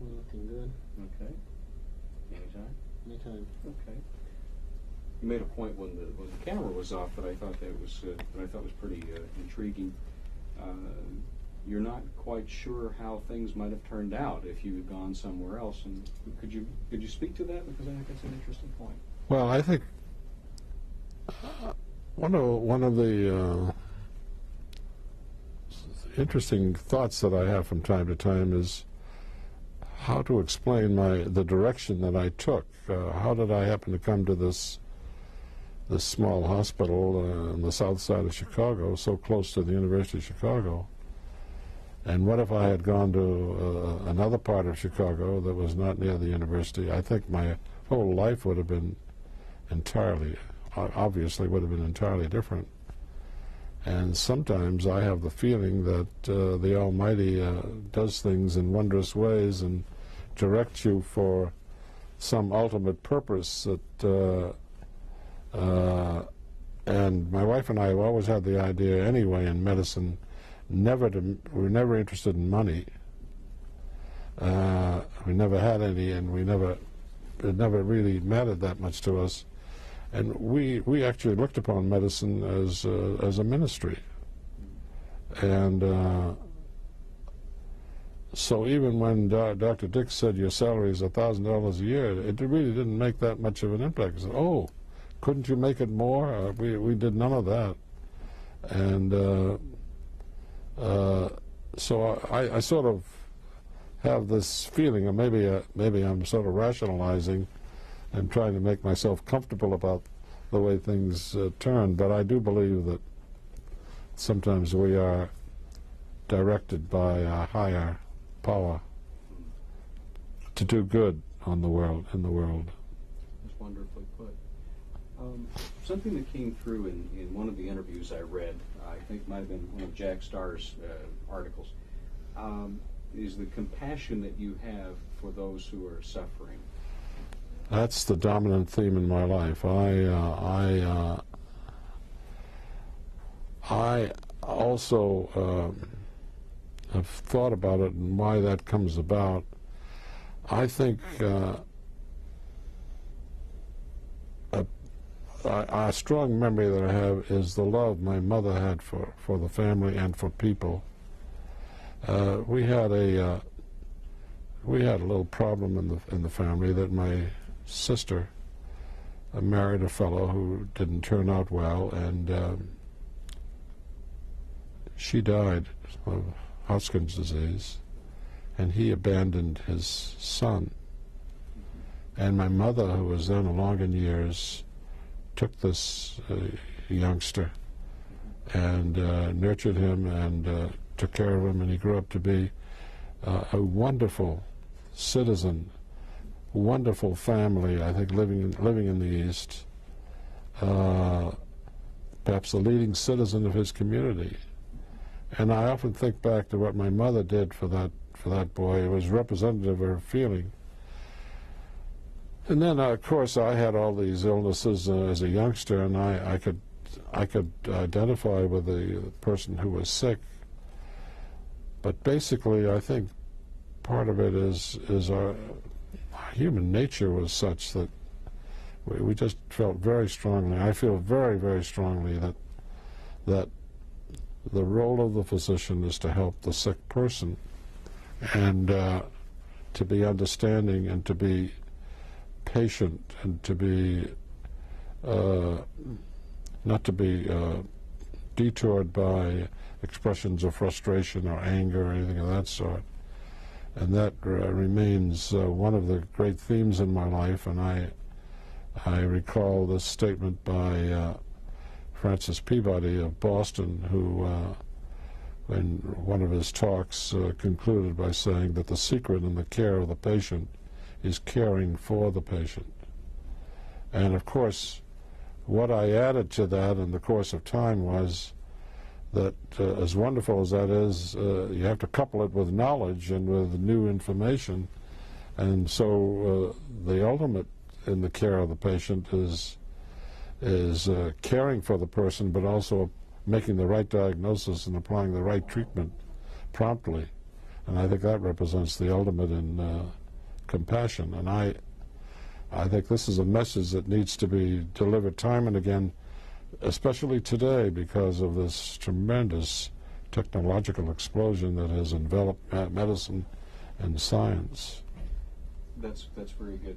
Looking good. Okay. Anytime? Anytime. Okay. You made a point when the camera was off that I thought was pretty intriguing. You're not quite sure how things might have turned out if you had gone somewhere else, and could you speak to that, because I think it's an interesting point. Well, I think one of the interesting thoughts that I have from time to time is how to explain the direction that I took. How did I happen to come to this small hospital on the south side of Chicago, so close to the University of Chicago? And what if I had gone to another part of Chicago that was not near the university? I think my whole life would have been obviously would have been entirely different. And sometimes I have the feeling that the Almighty does things in wondrous ways and directs you for some ultimate purpose that and my wife and I have always had the idea anyway in medicine, we're never interested in money. We never had any, and it never really mattered that much to us. And we actually looked upon medicine as a ministry. And so even when Dr. Dix said your salary is $1,000 a year, it really didn't make that much of an impact. He said, oh, couldn't you make it more? We did none of that. And so I sort of have this feeling, and maybe I'm sort of rationalizing and trying to make myself comfortable about the way things turn, but I do believe that sometimes we are directed by a higher power to do good in the world. That's wonderfully put. Something that came through in one of the interviews I read, I think it might have been one of Jack Starr's articles, is the compassion that you have for those who are suffering. That's the dominant theme in my life. I also have thought about it and why that comes about. I think a strong memory that I have is the love my mother had for the family and for people. We had a little problem in the family that my sister married a fellow who didn't turn out well, and she died of Hodgkin's disease, and he abandoned his son. And my mother, who was then along in years, took this youngster and nurtured him and took care of him, and he grew up to be a wonderful citizen, wonderful family, I think, living in the East, perhaps the leading citizen of his community. And I often think back to what my mother did for that boy. It was representative of her feeling. And then, of course, I had all these illnesses as a youngster, and I could identify with the person who was sick. But basically, I think part of it is our human nature was such that we just felt very strongly. I feel very, very strongly that the role of the physician is to help the sick person, and to be understanding and to be patient, and to be not to be detoured by expressions of frustration or anger or anything of that sort. And that remains one of the great themes in my life. And I recall this statement by Francis Peabody of Boston, who in one of his talks concluded by saying that the secret in the care of the patient is caring for the patient. And of course, what I added to that in the course of time was that as wonderful as that is, you have to couple it with knowledge and with new information. And so the ultimate in the care of the patient is caring for the person, but also making the right diagnosis and applying the right treatment promptly. And I think that represents the ultimate in compassion. And I think this is a message that needs to be delivered time and again, especially today because of this tremendous technological explosion that has enveloped medicine and science. That's very good.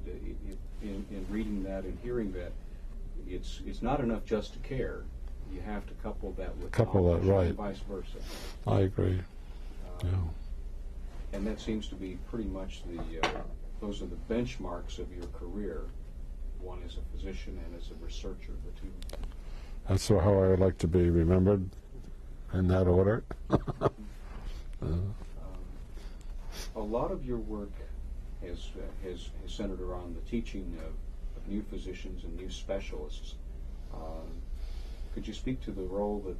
In reading that and hearing that, it's not enough just to care. You have to couple that with knowledge, right, and vice versa. I agree. Yeah. And that seems to be pretty much those are the benchmarks of your career. One as a physician and as a researcher, the two. That's how I would like to be remembered, in that order. A lot of your work has centered around the teaching of new physicians and new specialists. Could you speak to the role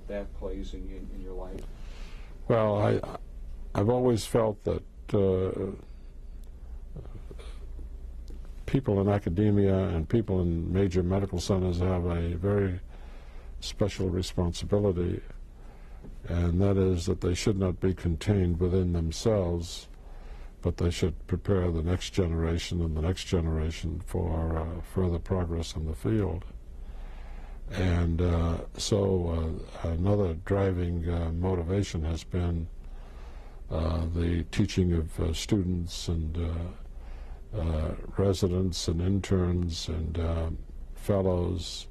that plays in your life? Well, I've always felt that people in academia and people in major medical centers have a very special responsibility, and that is that they should not be contained within themselves, but they should prepare the next generation and the next generation for further progress in the field. And so another driving motivation has been the teaching of students and residents and interns and fellows,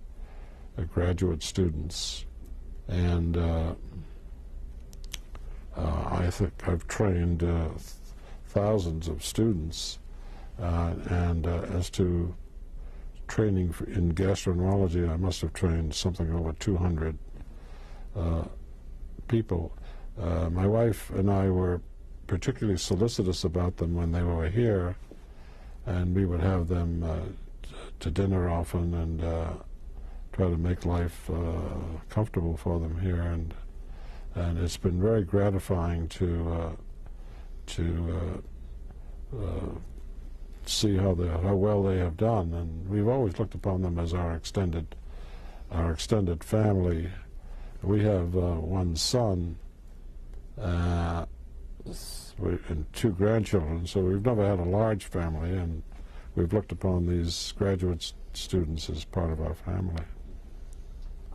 graduate students. And I think I've trained thousands of students, and as to training in gastroenterology, I must have trained something over 200 people. My wife and I were particularly solicitous about them when they were here, and we would have them to dinner often and try to make life comfortable for them here, and it's been very gratifying to see how well they have done, and we've always looked upon them as our extended family. We have one son and two grandchildren, so we've never had a large family, and we've looked upon these graduate students as part of our family.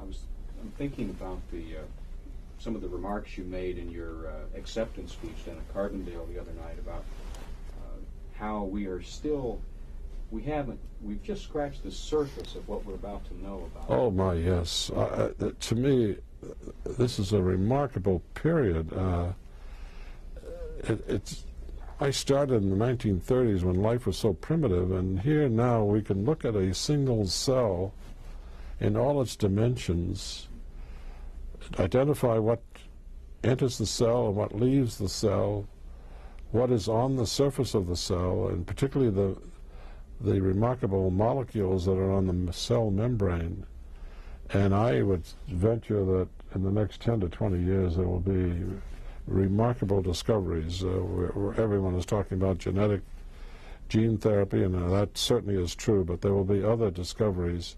I'm thinking about some of the remarks you made in your acceptance speech down at Carbondale the other night about how we've just scratched the surface of what we're about to know about. Oh my, yes. To me, this is a remarkable period. I started in the 1930s when life was so primitive, and here now we can look at a single cell in all its dimensions, identify what enters the cell and what leaves the cell, what is on the surface of the cell, and particularly the remarkable molecules that are on the cell membrane. And I would venture that in the next 10 to 20 years there will be remarkable discoveries where everyone is talking about genetic gene therapy, and that certainly is true, but there will be other discoveries.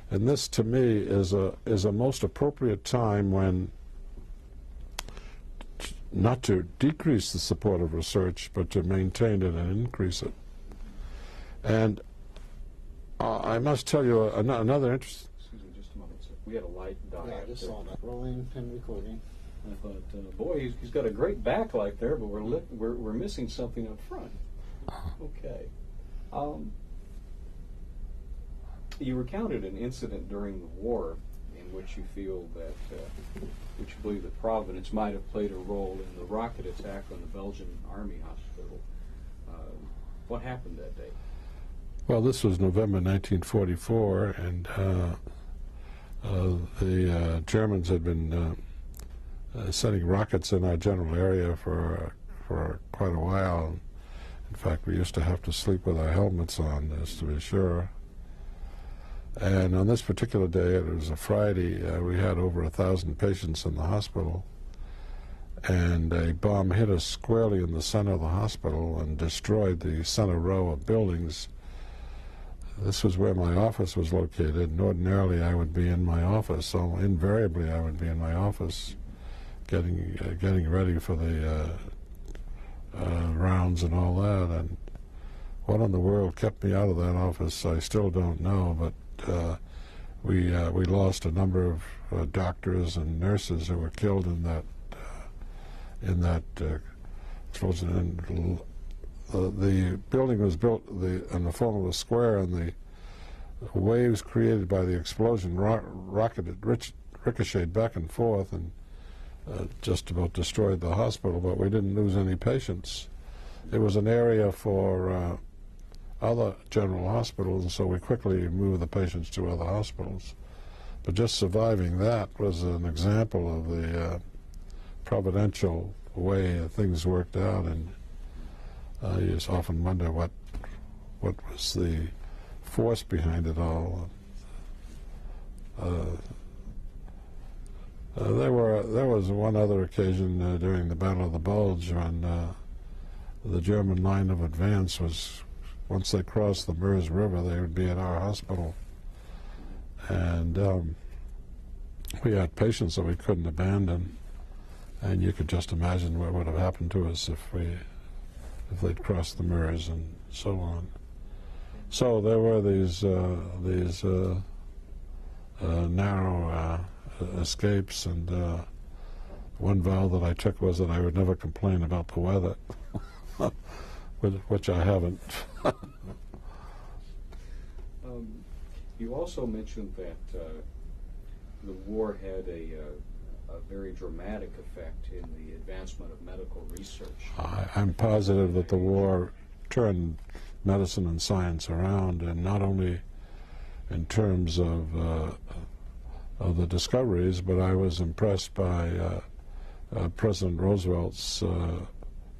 And this, to me, is a most appropriate time when not to decrease the support of research, but to maintain it and increase it. And I must tell you another interesting... Excuse me just a moment, sir. We had a light die. Yeah, I just saw that. Rolling and recording. I thought, boy, he's got a great backlight there, but we're missing something up front. Okay. You recounted an incident during the war in which you feel that, which you believe that Providence might have played a role in the rocket attack on the Belgian Army Hospital. What happened that day? Well, this was November 1944, and the Germans had been sending rockets in our general area for quite a while. In fact, we used to have to sleep with our helmets on, just to be sure. And on this particular day, it was a Friday, we had over 1,000 patients in the hospital, and a bomb hit us squarely in the center of the hospital and destroyed the center row of buildings. This was where my office was located, and ordinarily I would be in my office, so invariably I would be in my office getting ready for the rounds and all that. And what in the world kept me out of that office, I still don't know. But we lost a number of doctors and nurses who were killed in that explosion. And the building was built in the form of a square, and the waves created by the explosion ricocheted back and forth and just about destroyed the hospital, but we didn't lose any patients. It was an area for other general hospitals, and so we quickly moved the patients to other hospitals. But just surviving that was an example of the providential way things worked out, and you just often wonder what was the force behind it all. There was one other occasion during the Battle of the Bulge when the German line of advance was, once they crossed the Meuse River, they would be at our hospital. And we had patients that we couldn't abandon, and you could just imagine what would have happened to us if they'd crossed the Meuse and so on. So there were these narrow escapes, and one vow that I took was that I would never complain about the weather, which I haven't. You also mentioned that the war had a very dramatic effect in the advancement of medical research. I'm positive that the war turned medicine and science around, and not only in terms of the discoveries, but I was impressed by President Roosevelt's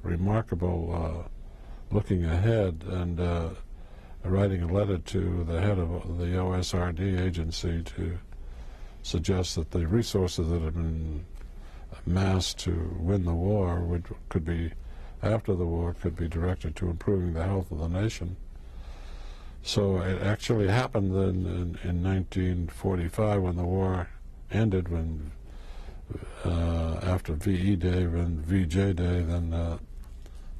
remarkable looking ahead and writing a letter to the head of the OSRD agency to suggest that the resources that had been amassed to win the war could be, after the war, could be directed to improving the health of the nation. So it actually happened in 1945 when the war ended, when after VE Day and VJ Day, then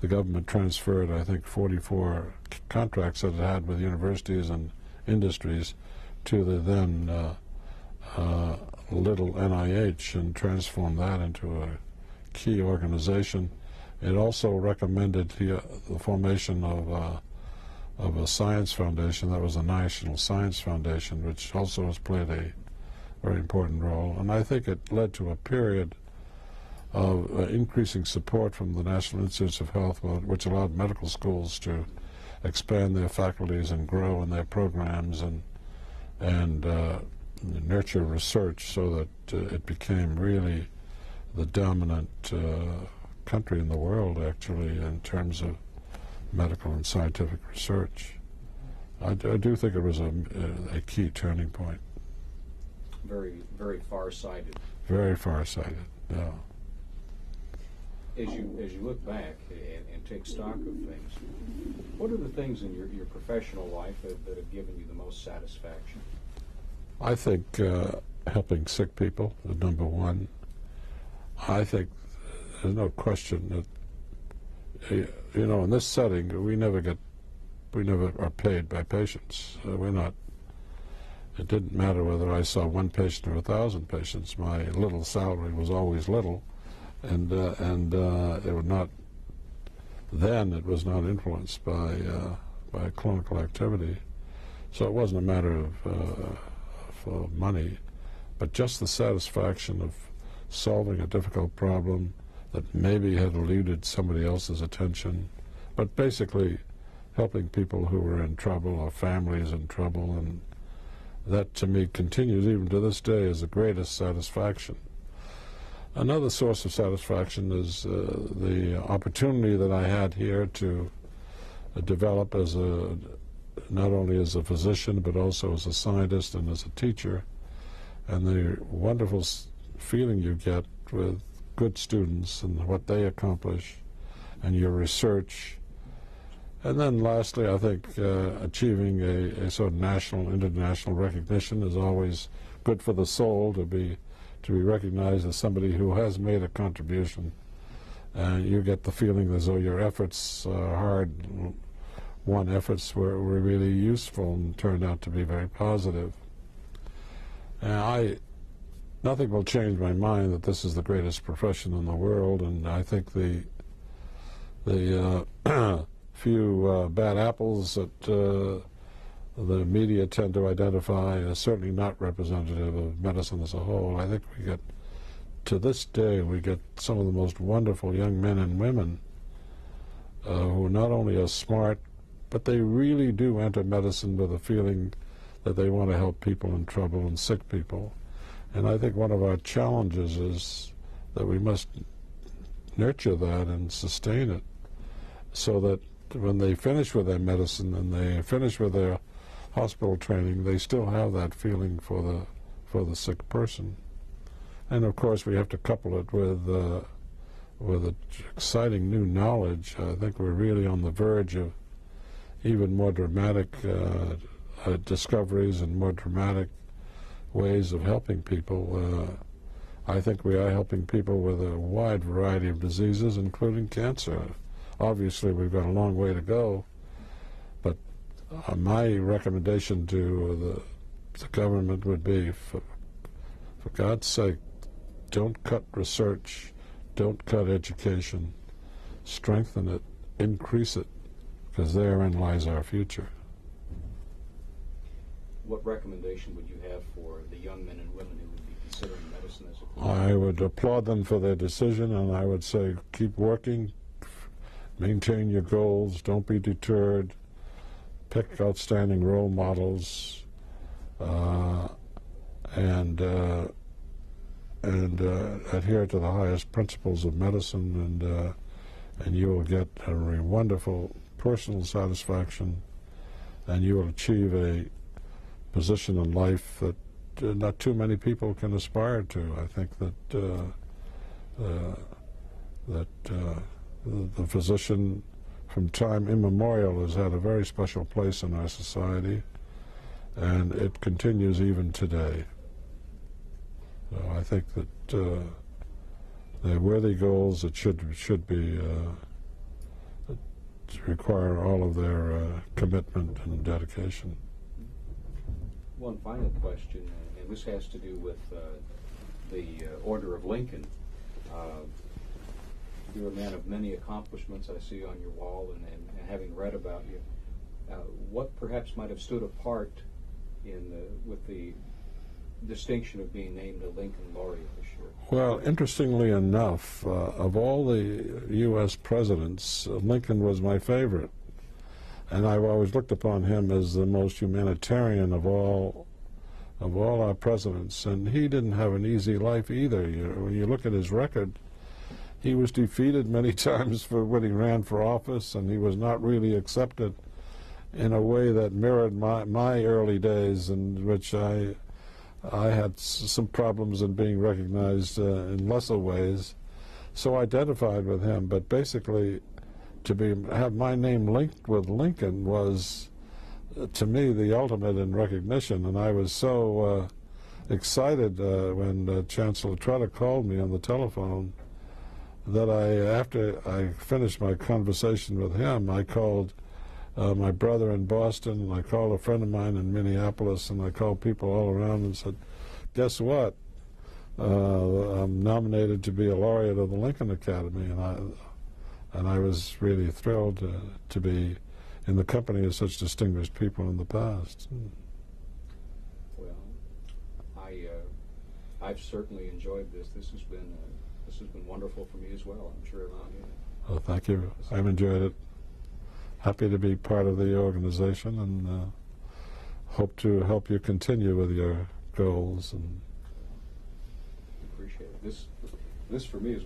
the government transferred, I think, 44 contracts that it had with universities and industries to the then little NIH, and transformed that into a key organization. It also recommended the formation of a science foundation. That was the National Science Foundation, which also has played a very important role. And I think it led to a period of increasing support from the National Institutes of Health, which allowed medical schools to expand their faculties and grow in their programs and nurture research, so that it became really the dominant country in the world, actually, in terms of medical and scientific research. I do think it was a key turning point. Very, very far-sighted. Very far-sighted, yeah. As you look back and take stock of things, what are the things in your professional life that have given you the most satisfaction? I think helping sick people is number one. I think there's no question that, you know, in this setting, we never are paid by patients. We're not. It didn't matter whether I saw one patient or 1,000 patients. My little salary was always little, and it would not. Then it was not influenced by clinical activity, so it wasn't a matter of money, but just the satisfaction of solving a difficult problem that maybe had eluded somebody else's attention, but basically helping people who were in trouble or families in trouble, and that to me continues even to this day as the greatest satisfaction. Another source of satisfaction is the opportunity that I had here to develop as not only as a physician but also as a scientist and as a teacher, and the wonderful feeling you get with good students and what they accomplish and your research. And then lastly, I think achieving a sort of national, international recognition is always good for the soul, to be recognized as somebody who has made a contribution you get the feeling as though your efforts, hard-won efforts, were really useful and turned out to be very positive. And nothing will change my mind that this is the greatest profession in the world, and I think the few bad apples that the media tend to identify are certainly not representative of medicine as a whole. I think we get, to this day, we get some of the most wonderful young men and women who not only are smart, but they really do enter medicine with a feeling that they want to help people in trouble and sick people. And I think one of our challenges is that we must nurture that and sustain it, so that when they finish with their medicine and they finish with their hospital training, they still have that feeling for the sick person. And of course, we have to couple it with exciting new knowledge. I think we're really on the verge of even more dramatic discoveries and more dramatic ways of helping people. I think we are helping people with a wide variety of diseases, including cancer. Obviously, we've got a long way to go, but my recommendation to the government would be, for God's sake, don't cut research, don't cut education, strengthen it, increase it, because therein lies our future. What recommendation would you have for the young men and women who would be considering medicine as a career? I would applaud them for their decision, and I would say keep working, maintain your goals, don't be deterred, pick outstanding role models, and adhere to the highest principles of medicine, and you will get a wonderful personal satisfaction, and you will achieve a position in life that not too many people can aspire to. I think that the physician from time immemorial has had a very special place in our society, and it continues even today. So I think that they're worthy goals that should be require all of their commitment and dedication. One final question, and this has to do with the Order of Lincoln. You're a man of many accomplishments, I see on your wall, and having read about you, what perhaps might have stood apart with the distinction of being named a Lincoln Laureate this year? Well, interestingly enough, of all the U.S. presidents, Lincoln was my favorite. And I've always looked upon him as the most humanitarian of all our presidents. And he didn't have an easy life either. When you look at his record, he was defeated many times when he ran for office, and he was not really accepted in a way that mirrored my early days, in which I had some problems in being recognized in lesser ways. So I identified with him, but basically have my name linked with Lincoln was, to me, the ultimate in recognition. And I was so excited when Chancellor Trotter called me on the telephone that after I finished my conversation with him, I called my brother in Boston, and I called a friend of mine in Minneapolis, and I called people all around and said, guess what? I'm nominated to be a laureate of the Lincoln Academy, and I was really thrilled to be in the company of such distinguished people in the past. Well, I've certainly enjoyed this. This has been wonderful for me as well. I'm sure everyone here. Well, thank you. I've enjoyed it. Happy to be part of the organization, and hope to help you continue with your goals. And appreciate it. This for me is